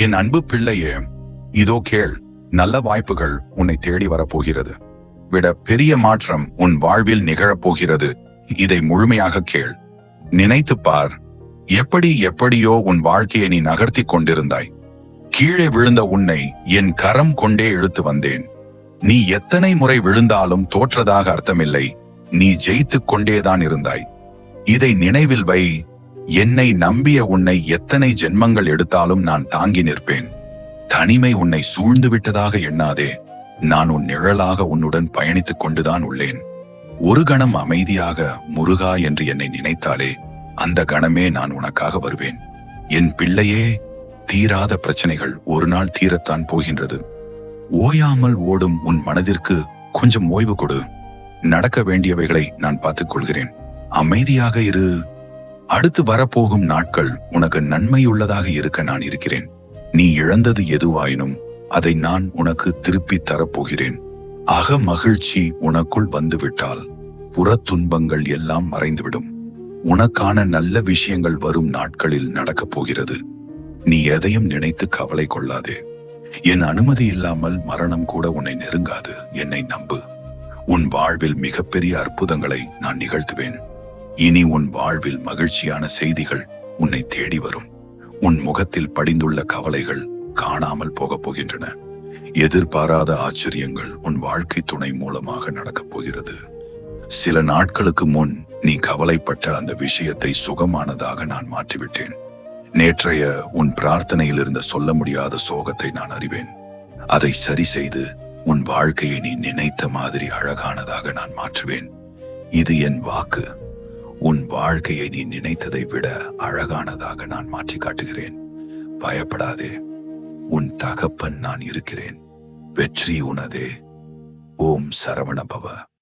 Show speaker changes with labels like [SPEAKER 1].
[SPEAKER 1] என் அன்பு பிள்ளையே, இதோ கேள். நல்ல வாய்ப்புகள் உன்னை தேடி வரப்போகிறது. விட பெரிய மாற்றம் உன் வாழ்வில் நிகழப்போகிறது. இதை முழுமையாக கேள். நினைத்துப் பார். எப்படியோ உன் வாழ்க்கையை நீ நகர்த்தி கொண்டிருந்தாய். கீழே விழுந்த உன்னை என் கரம் கொண்டே இழுத்து வந்தேன். நீ எத்தனை முறை விழுந்தாலும் தோற்றதாக அர்த்தமில்லை. நீ ஜெயித்துக் கொண்டேதான் இருந்தாய். இதை நினைவில் வை. என்னை நம்பிய உன்னை எத்தனை ஜென்மங்கள் எடுத்தாலும் நான் தாங்கி நிற்பேன். தனிமை உன்னை சூழ்ந்து விட்டதாக எண்ணாதே. நான் உன் நிழலாக உன்னுடன் பயணித்துக் கொண்டுதான் உள்ளேன். ஒரு கணம் அமைதியாக முருகா என்று என்னை நினைத்தாலே அந்த கணமே நான் உனக்காக வருவேன். என் பிள்ளையே, தீராத பிரச்சனைகள் ஒரு நாள் தீரத்தான் போகின்றது. ஓயாமல் ஓடும் உன் மனதிற்கு கொஞ்சம் ஓய்வு கொடு. நடக்க வேண்டியவைகளை நான் பார்த்துக் கொள்கிறேன். அமைதியாக இரு. அடுத்து வரப்போகும் நாட்கள் உனக்கு நன்மையுள்ளதாக இருக்க நான் இருக்கிறேன். நீ இழந்தது எதுவாயினும் அதை நான் உனக்கு திருப்பி தரப்போகிறேன். அக மகிழ்ச்சி உனக்குள் வந்துவிட்டால் புற துன்பங்கள் எல்லாம் மறைந்துவிடும். உனக்கான நல்ல விஷயங்கள் வரும் நாட்களில் நடக்கப் போகிறது. நீ எதையும் நினைத்து கவலை கொள்ளாதே. என் அனுமதி இல்லாமல் மரணம் கூட உன்னை நெருங்காது. என்னை நம்பு. உன் வாழ்வில் மிகப்பெரிய அற்புதங்களை நான் நிகழ்த்துவேன். இனி உன் வாழ்வில் மகிழ்ச்சியான செய்திகள் உன்னை தேடி வரும். உன் முகத்தில் படிந்துள்ள கவலைகள் காணாமல் போகப் போகின்றன. எதிர்பாராத ஆச்சரியங்கள் உன் வாழ்க்கை துணை மூலமாக நடக்கப் போகிறது. சில நாட்களுக்கு முன் நீ கவலைப்பட்ட அந்த விஷயத்தை சுகமானதாக நான் மாற்றிவிட்டேன். நேற்றைய உன் பிரார்த்தனையில் இருந்த சொல்ல முடியாத சோகத்தை நான் அறிவேன். அதை சரி செய்து உன் வாழ்க்கையை நீ நினைத்த மாதிரி அழகானதாக நான் மாற்றுவேன். இது என் வாக்கு. உன் வாழ்க்கையை நீ நினைத்ததை விட அழகானதாக நான் மாற்றி காட்டுகிறேன். பயப்படாதே. உன் தகப்பன் நான் இருக்கிறேன். வெற்றி உனதே. ஓம் சரவண பவ.